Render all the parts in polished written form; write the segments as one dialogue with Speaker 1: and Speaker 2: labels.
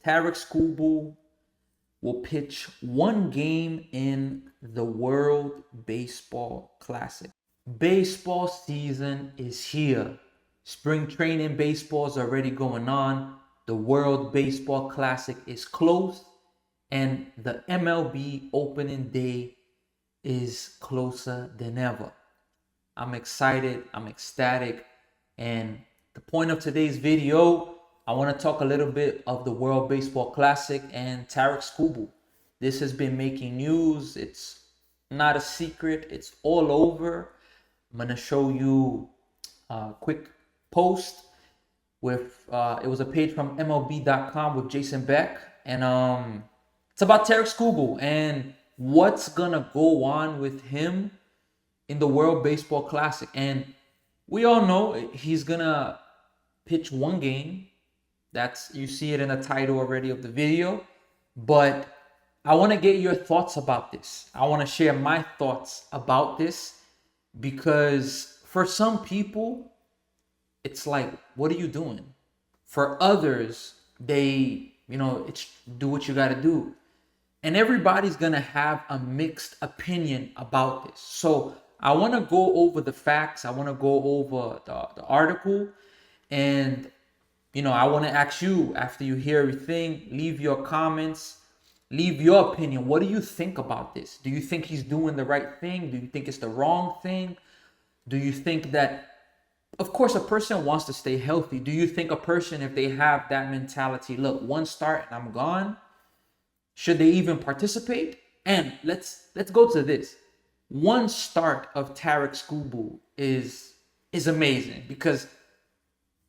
Speaker 1: Tarik Skubal will pitch one game in the World Baseball Classic. Baseball season is here. Spring training baseball is already going on. The World Baseball Classic is close, and the MLB opening day is closer than ever. I'm excited, I'm ecstatic, and the point of today's video, I want to talk a little bit of the World Baseball Classic and Tarik Skubal. This has been making news. It's not a secret. It's all over. I'm going to show you a quick post with, it was a page from MLB.com with Jason Beck. And it's about Tarik Skubal and what's going to go on with him in the World Baseball Classic. And we all know he's going to pitch one game. That's, you see it in the title already of the video. But I want to get your thoughts about this. I want to share my thoughts about this because for some people, it's like, what are you doing? For others, they, it's do what you got to do. And everybody's going to have a mixed opinion about this. So I want to go over the facts. I want to go over the article. And, I want to ask you, after you hear everything, leave your comments, leave your opinion. What do you think about this? Do you think he's doing the right thing? Do you think it's the wrong thing? Do you think that, of course, a person wants to stay healthy. Do you think a person, if they have that mentality, look, one start and I'm gone, should they even participate? And let's go to this. One start of Tarik Skubal is amazing because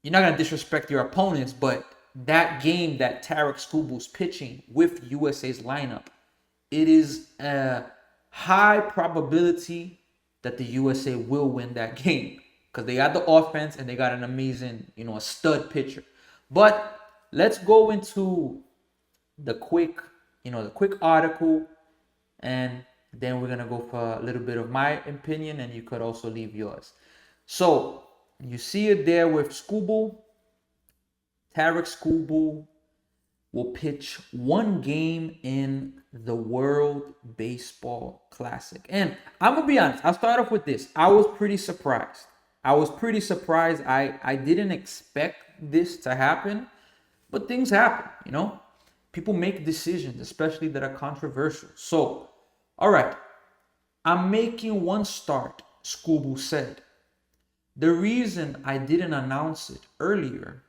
Speaker 1: you're not going to disrespect your opponents, but that game that Tarik Skubal's pitching with USA's lineup, it is a high probability that the USA will win that game because they got the offense and they got an amazing, a stud pitcher. But let's go into the quick article, and then we're going to go for a little bit of my opinion, and you could also leave yours. So you see it there with Skubal. Tarik Skubal will pitch one game in the World Baseball Classic. And I'm going to be honest, I'll start off with this. I was pretty surprised. I didn't expect this to happen, but things happen, People make decisions, especially that are controversial. So, all right, I'm making one start, Skubal said. The reason I didn't announce it earlier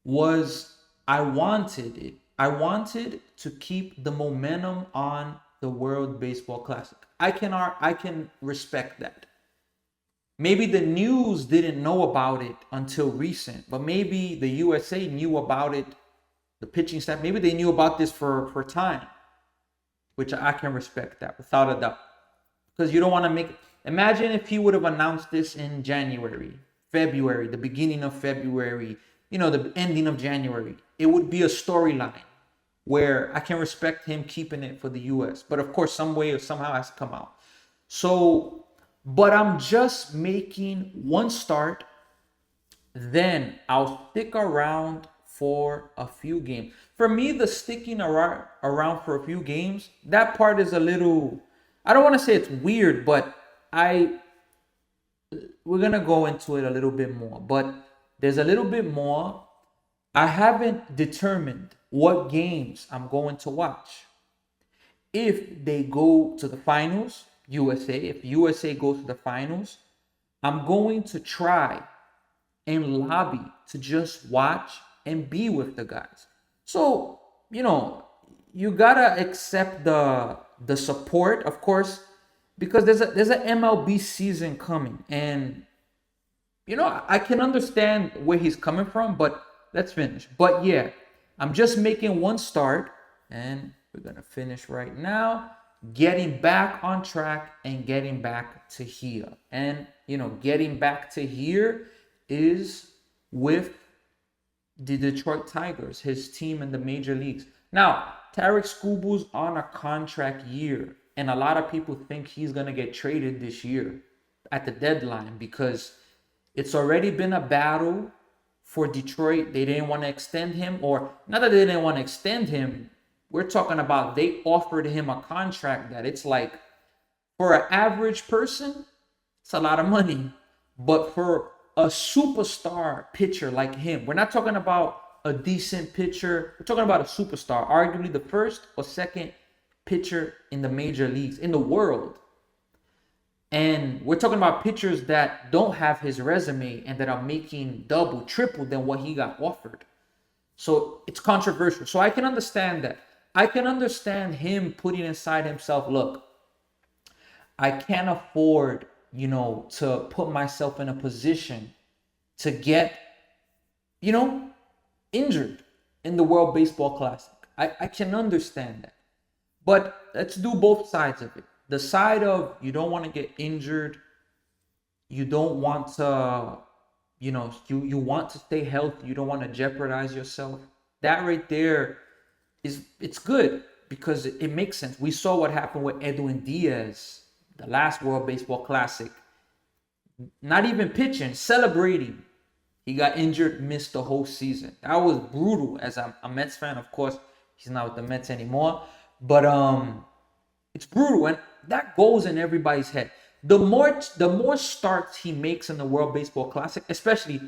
Speaker 1: was I wanted to keep the momentum on the World Baseball Classic. I can respect that. Maybe the news didn't know about it until recent, but maybe the USA knew about it, the pitching staff, maybe they knew about this for time, which I can respect that without a doubt. Because you don't want to make, imagine if he would have announced this in January, February, the beginning of February, the ending of January. It would be a storyline where I can respect him keeping it for the US. But of course, some way or somehow it has to come out. So, but I'm just making one start. Then I'll stick around for a few games. For me, the sticking around for a few games, that part is a little, I don't want to say it's weird, but we're going to go into it a little bit more. But there's a little bit more. I haven't determined what games I'm going to watch. If they go to the finals, if USA goes to the finals, I'm going to try and lobby to just watch and be with the guys. So, you gotta accept the support, of course, because there's an MLB season coming, and I can understand where he's coming from, but let's finish. But yeah, I'm just making one start, and we're gonna finish right now, getting back on track and getting back to here. And getting back to here is with the Detroit Tigers, his team in the major leagues. Now, Tarik Skubal's on a contract year, and a lot of people think he's going to get traded this year at the deadline because it's already been a battle for Detroit. They didn't want to extend him, or not that they didn't want to extend him. We're talking about they offered him a contract that it's like, for an average person, it's a lot of money. But for a superstar pitcher like him, we're not talking about a decent pitcher. We're talking about a superstar, arguably the first or second pitcher in the major leagues, in the world. And we're talking about pitchers that don't have his resume and that are making double, triple than what he got offered. So it's controversial. So I can understand that. I can understand him putting inside himself, look, I can't afford, to put myself in a position to get, injured in the World Baseball Classic. I can understand that. But let's do both sides of it. The side of you don't want to get injured. You don't want to, you want to stay healthy. You don't want to jeopardize yourself. That right there it's good because it makes sense. We saw what happened with Edwin Diaz, the last World Baseball Classic. Not even pitching, celebrating. He got injured, missed the whole season. That was brutal. As I'm a Mets fan, of course, he's not with the Mets anymore. But it's brutal, and that goes in everybody's head. The more starts he makes in the World Baseball Classic, especially,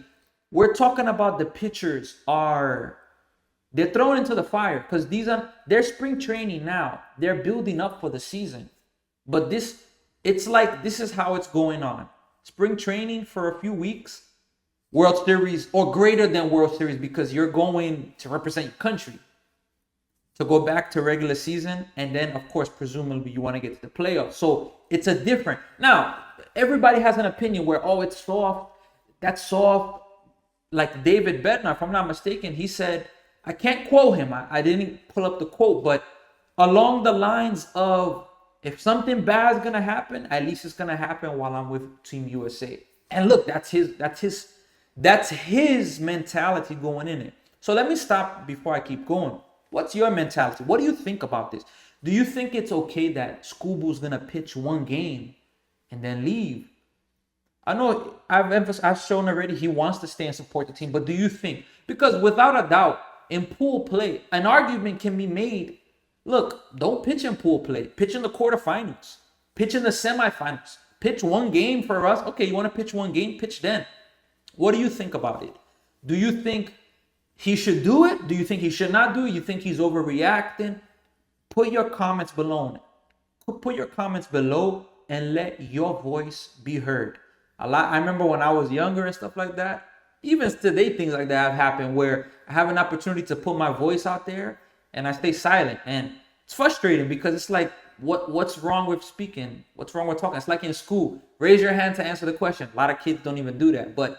Speaker 1: we're talking about the pitchers they're thrown into the fire because they're spring training now. They're building up for the season. But it's like this is how it's going on. Spring training for a few weeks, World Series or greater than World Series because you're going to represent your country. To go back to regular season, and then of course presumably you want to get to the playoffs. So it's a different. Now everybody has an opinion where it's soft. That's soft. Like David Bednar, if I'm not mistaken, he said, I can't quote him. I didn't pull up the quote, but along the lines of, if something bad is gonna happen, at least it's gonna happen while I'm with Team USA. And look, that's his mentality going in it. So let me stop before I keep going. What's your mentality? What do you think about this? Do you think it's okay that Skubal's gonna pitch one game and then leave? I know I've shown already he wants to stay and support the team, but do you think, because without a doubt, in pool play, an argument can be made. Look, don't pitch in pool play. Pitch in the quarterfinals. Pitch in the semifinals. Pitch one game for us. Okay, you want to pitch one game? Pitch then. What do you think about it? Do you think he should do it? Do you think he should not do it? You think he's overreacting? Put your comments below. Put your comments below and let your voice be heard. I remember when I was younger and stuff like that. Even today, things like that have happened where I have an opportunity to put my voice out there and I stay silent. And it's frustrating because it's like, what's wrong with speaking? What's wrong with talking? It's like in school. Raise your hand to answer the question. A lot of kids don't even do that. But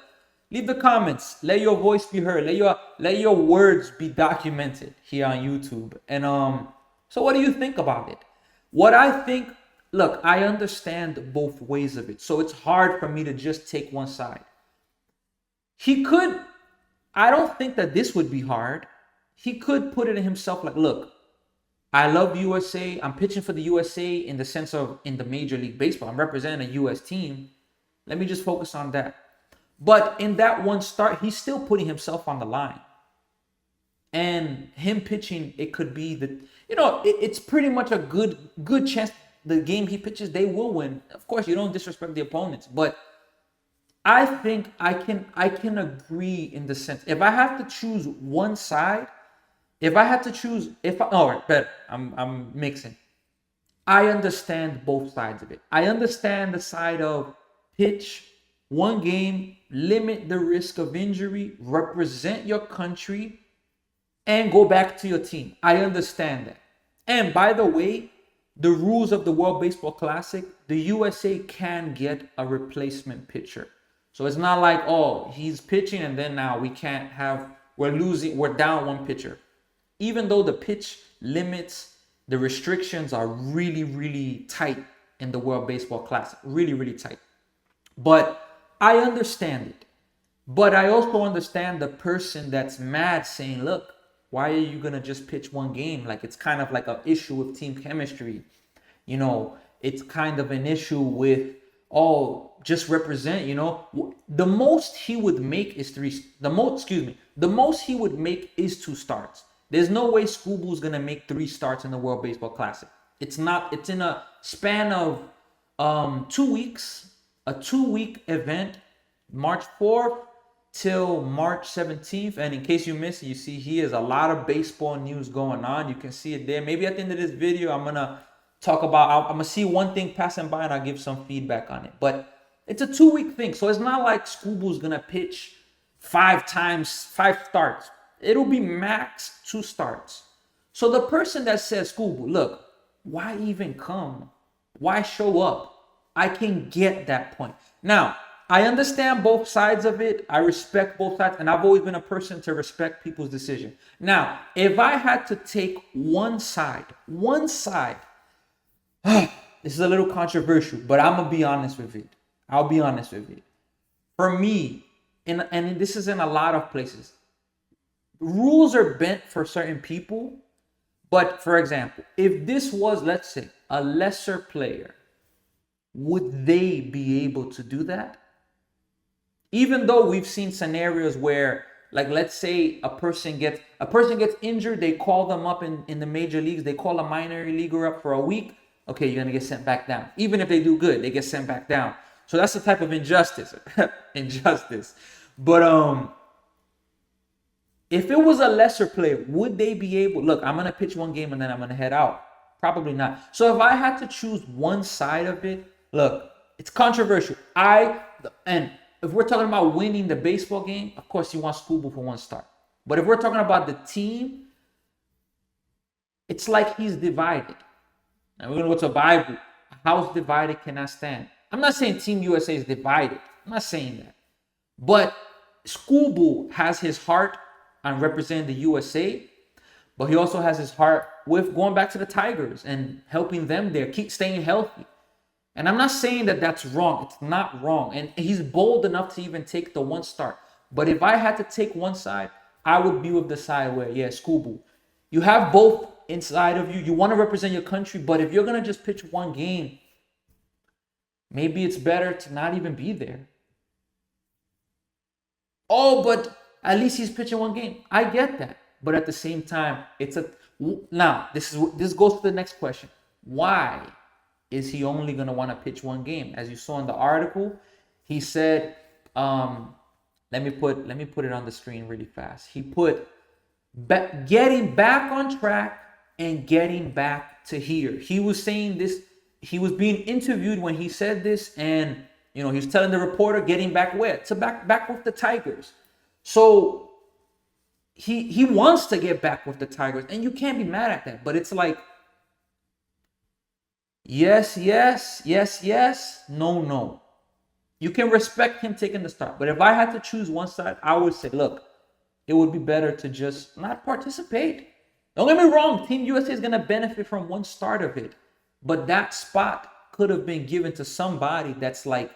Speaker 1: leave the comments. Let your voice be heard. Let your words be documented here on YouTube. And so what do you think about it? What I think, look, I understand both ways of it. So it's hard for me to just take one side. I don't think that this would be hard. He could put it in himself like, look, I love USA. I'm pitching for the USA in the sense of in the Major League Baseball. I'm representing a US team. Let me just focus on that. But in that one start, he's still putting himself on the line. And him pitching, it could be it's pretty much a good chance the game he pitches, they will win. Of course, you don't disrespect the opponents, but I think I can agree in the sense, if I have to choose one side, I'm mixing. I understand both sides of it. I understand the side of pitch one game, limit the risk of injury, represent your country, and go back to your team. I understand that. And by the way, the rules of the World Baseball Classic, the USA can get a replacement pitcher. So it's not like, oh, he's pitching and then now we're down one pitcher. Even though the pitch limits, the restrictions are really, really tight in the World Baseball Classic. Really, really tight. But I understand it. But I also understand the person that's mad saying, look, why are you going to just pitch one game? Like, it's kind of like an issue with team chemistry. It's kind of an issue with just represent, the most he would make is the most he would make is 2 starts. There's no way Skubal's gonna make 3 starts in the World Baseball Classic. It's not. It's in a span of 2 weeks, a 2-week event, March 4th till March 17th. And in case you missed it, you see here is a lot of baseball news going on. You can see it there. Maybe at the end of this video, I'm gonna see one thing passing by and I'll give some feedback on it. But it's a 2-week thing, so it's not like Skubal's gonna pitch 5 starts. It'll be max 2 starts. So the person that says, Skubal, look, why even come? Why show up? I can get that point. Now, I understand both sides of it. I respect both sides, and I've always been a person to respect people's decision. Now, if I had to take one side, this is a little controversial, but I'm gonna be honest with it. I'll be honest with it. For me, and this is in a lot of places, rules are bent for certain people. But for example, if this was, let's say, a lesser player, would they be able to do that? Even though we've seen scenarios where, like, let's say a person gets injured, they call them up in the major leagues, they call a minor leaguer up for a week. Okay, you're gonna get sent back down. Even if they do good, they get sent back down. So that's the type of injustice. But if it was a lesser player, would they be able? Look, I'm gonna pitch one game and then I'm gonna head out. Probably not. So if I had to choose one side of it, look, it's controversial. And if we're talking about winning the baseball game, of course you want Skubal for 1 start. But if we're talking about the team, it's like he's divided. Now we're gonna go to a Bible. A house divided cannot stand. I'm not saying Team USA is divided. I'm not saying that. But Skubal has his heart on representing the USA, but he also has his heart with going back to the Tigers and helping them there, keep staying healthy. And I'm not saying that that's wrong. It's not wrong. And he's bold enough to even take the 1 start. But if I had to take one side, I would be with the side where, yeah, Skubal, you have both inside of you. You want to represent your country, but if you're going to just pitch one game, maybe it's better to not even be there. Oh, but at least he's pitching one game. I get that. But at the same time, now this goes to the next question. Why is he only going to want to pitch one game? As you saw in the article, he said, let me put it on the screen really fast. He put getting back on track and getting back to here. He was saying this. He was being interviewed when he said this, and he was telling the reporter getting back where? To back with the Tigers. So he wants to get back with the Tigers, and you can't be mad at that. But it's like, yes, no. You can respect him taking the start. But if I had to choose one side, I would say, look, it would be better to just not participate. Don't get me wrong. Team USA is going to benefit from 1 start of it. But that spot could have been given to somebody that's like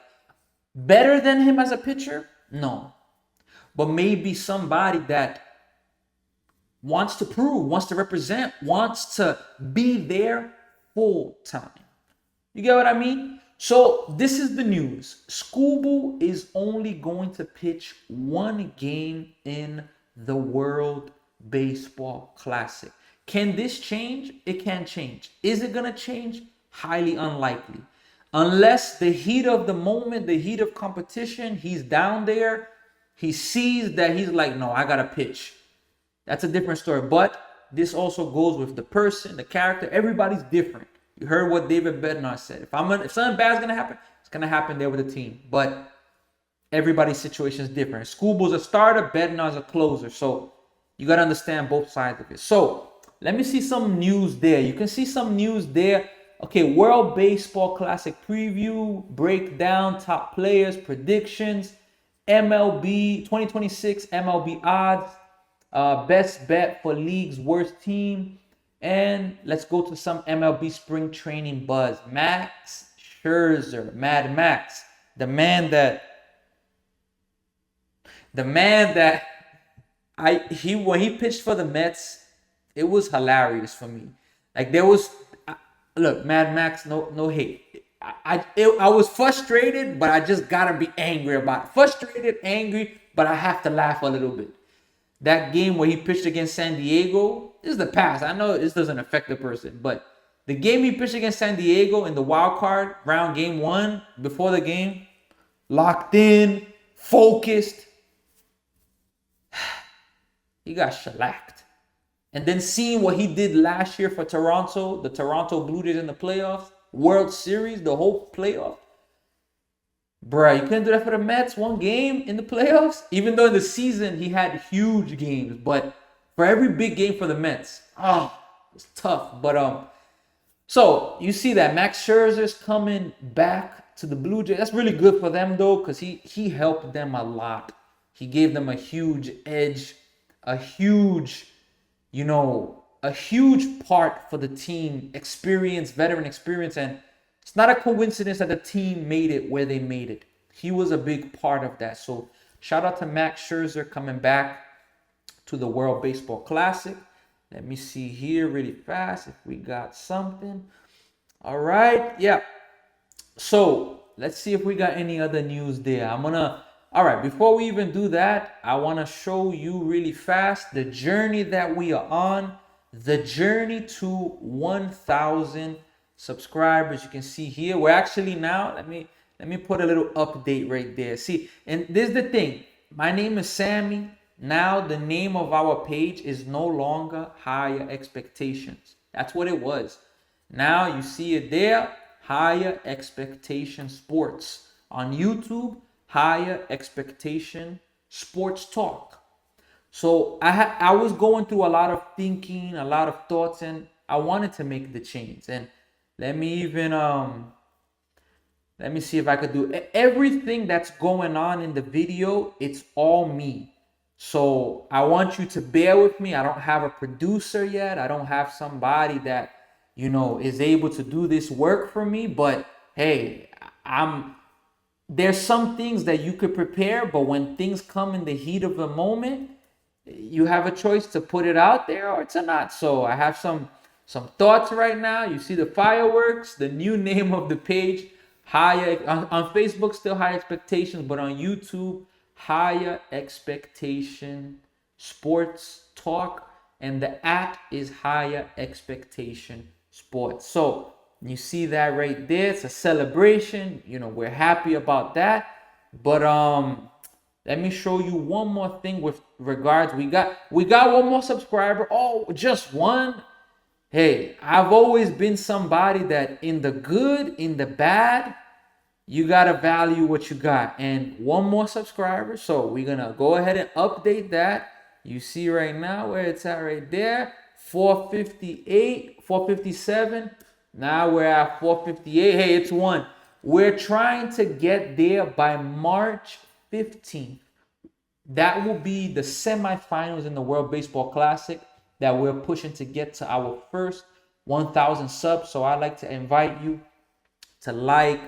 Speaker 1: better than him as a pitcher. No. But maybe somebody that wants to prove, wants to represent, wants to be there full time. You get what I mean? So this is the news. Skubal is only going to pitch 1 game in the World Baseball Classic. Can this change? It can change. Is it going to change? Highly unlikely. Unless the heat of the moment, the heat of competition, he's down there, he sees that he's like, no, I got to pitch. That's a different story. But this also goes with the person, the character. Everybody's different. You heard what David Bednar said. If something bad is going to happen, it's going to happen there with the team. But everybody's situation is different. Skubal's a starter, Bednar's a closer. So you got to understand both sides of it. So let me see some news there. You can see some news there. Okay, World Baseball Classic preview, breakdown, top players, predictions, MLB 2026 MLB odds, best bet for league's worst team, and let's go to some MLB spring training buzz. Max Scherzer, Mad Max, the man that when he pitched for the Mets, it was hilarious for me. Like look, Mad Max, no hate. I was frustrated, but I just gotta be angry about it. Frustrated, angry, but I have to laugh a little bit. That game where he pitched against San Diego, this is the past. I know this doesn't affect the person, but the game he pitched against San Diego in the wild card round, game 1, before the game, locked in, focused, he got shellacked. And then seeing what he did last year for Toronto, the Toronto Blue Jays in the playoffs, World Series, the whole playoff. Bruh, you couldn't do that for the Mets, one game in the playoffs? Even though in the season he had huge games, but for every big game for the Mets, it's tough. But so you see that Max Scherzer's coming back to the Blue Jays. That's really good for them though, because he helped them a lot. He gave them a huge edge, a huge part for the team, experience, veteran experience, and it's not a coincidence that the team made it where they made it. He was a big part of that. So shout out to Max Scherzer coming back to the World Baseball Classic. Let me see here really fast if we got something. All right, yeah. So let's see if we got any other news there. All right, before we even do that, I want to show you really fast the journey that we are on, the journey to 1,000 subscribers. You can see here, we're actually now, let me put a little update right there. See, and this is the thing. My name is Sammy. Now the name of our page is no longer Higher Expectations. That's what it was. Now you see it there, Higher Expectation Sports. On YouTube, Higher Expectation Sports Talk. So I was going through a lot of thinking, a lot of thoughts, and I wanted to make the change. And let me even let me see if I could do everything that's going on in the video. It's all me. So I want you to bear with me. I don't have a producer yet. I don't have somebody that is able to do this work for me. But hey, there's some things that you could prepare, but when things come in the heat of the moment, you have a choice to put it out there or to not. So I have some thoughts right now. You see the fireworks, the new name of the page, on Facebook, still High Expectations, but on YouTube, Higher Expectation Sports Talk, and the @ is Higher Expectation Sports. So you see that right there. It's a celebration. We're happy about that. But let me show you one more thing with regards. We got one more subscriber. Oh, just one. Hey, I've always been somebody that in the good, in the bad, you gotta value what you got. And one more subscriber. So we're gonna go ahead and update that. You see right now where it's at right there. 458, 457. Now we're at 458. Hey, it's one. We're trying to get there by March 15th. That will be the semifinals in the World Baseball Classic that we're pushing to get to our first 1,000 subs. So I'd like to invite you to like,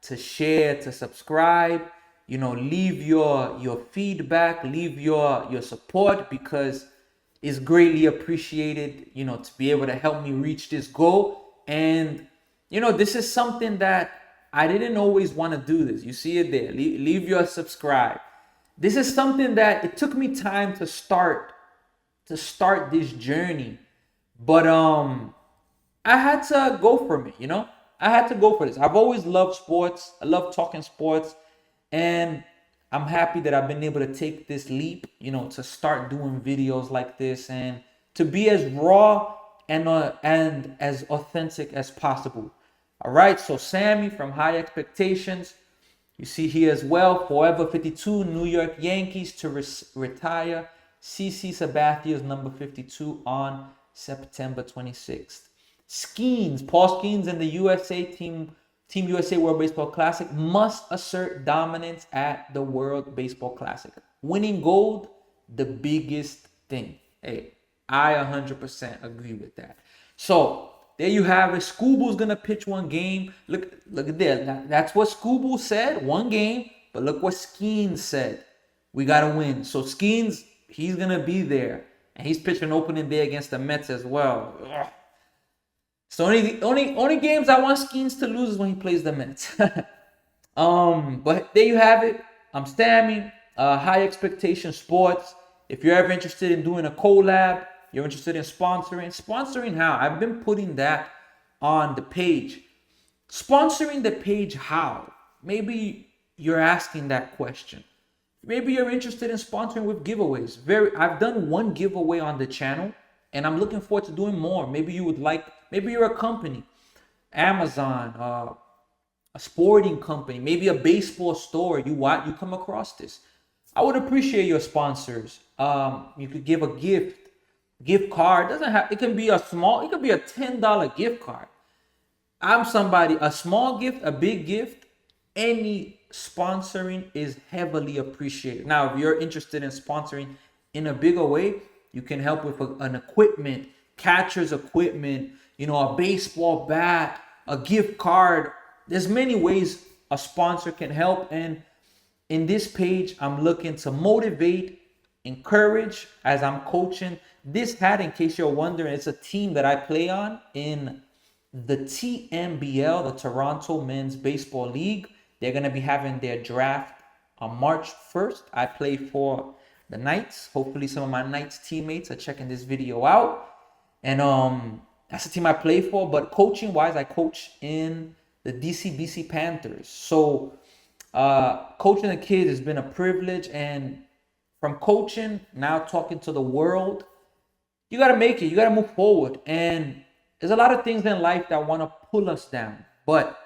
Speaker 1: to share, to subscribe. Leave your feedback, leave your support, because it's greatly appreciated, to be able to help me reach this goal. And, this is something that I didn't always want to do this. You see it there. Leave your subscribe. This is something that it took me time to start this journey. But I had to go for it, I had to go for this. I've always loved sports. I love talking sports. And I'm happy that I've been able to take this leap, to start doing videos like this and to be as raw and as authentic as possible. All right, so Sammy from High Expectations. You see here as well, Forever 52, New York Yankees to retire CC Sabathia's number 52 on September 26th. Skeens, Paul Skeens and the USA Team USA World Baseball Classic must assert dominance at the World Baseball Classic. Winning gold, the biggest thing. Hey, I 100% agree with that. So there you have it. Skubal's gonna pitch one game. Look at there. That's what Skubal said. One game. But look what Skeens said. We gotta win. So Skeens, he's gonna be there, and he's pitching opening day against the Mets as well. Ugh. So only games I want Skeens to lose is when he plays the Mets. But there you have it. I'm Sammy, High Expectation Sports. If you're ever interested in doing a collab, you're interested in sponsoring how? I've been putting that on the page. Sponsoring the page how? Maybe you're asking that question. Maybe you're interested in sponsoring with giveaways. I've done one giveaway on the channel and I'm looking forward to doing more. Maybe you would like, maybe you're a company, Amazon, a sporting company, maybe a baseball store. You come across this. I would appreciate your sponsors. You could give a gift card. Doesn't have, it can be it could be a $10 gift card. I'm somebody, a small gift, a big gift, any sponsoring is heavily appreciated. Now, if you're interested in sponsoring in a bigger way, you can help with an equipment, catcher's equipment, a baseball bat, a gift card. There's many ways a sponsor can help. And in this page, I'm looking to motivate, encourage as I'm coaching. This hat, in case you're wondering, it's a team that I play on in the TMBL, the Toronto Men's Baseball League. They're going to be having their draft on March 1st. I play for the Knights. Hopefully some of my Knights teammates are checking this video out. And that's the team I play for. But coaching wise, I coach in the DCBC Panthers. So coaching the kids has been a privilege. And from coaching, now talking to the world, you got to make it. You got to move forward. And there's a lot of things in life that want to pull us down. But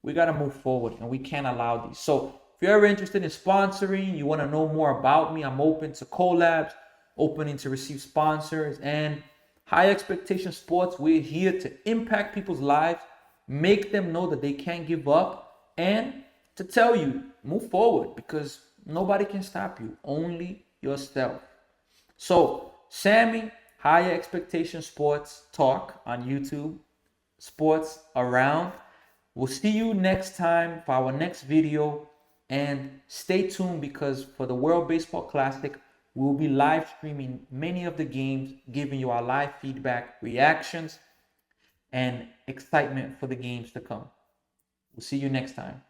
Speaker 1: we got to move forward and we can't allow these. So if you're ever interested in sponsoring, you want to know more about me, I'm open to collabs, opening to receive sponsors. And High Expectation Sports, we're here to impact people's lives, make them know that they can't give up, and to tell you, move forward, because nobody can stop you, only yourself. So, Sammy, High Expectation Sports Talk on YouTube, Sports Around. We'll see you next time for our next video, and stay tuned because for the World Baseball Classic, we'll be live streaming many of the games, giving you our live feedback, reactions, and excitement for the games to come. We'll see you next time.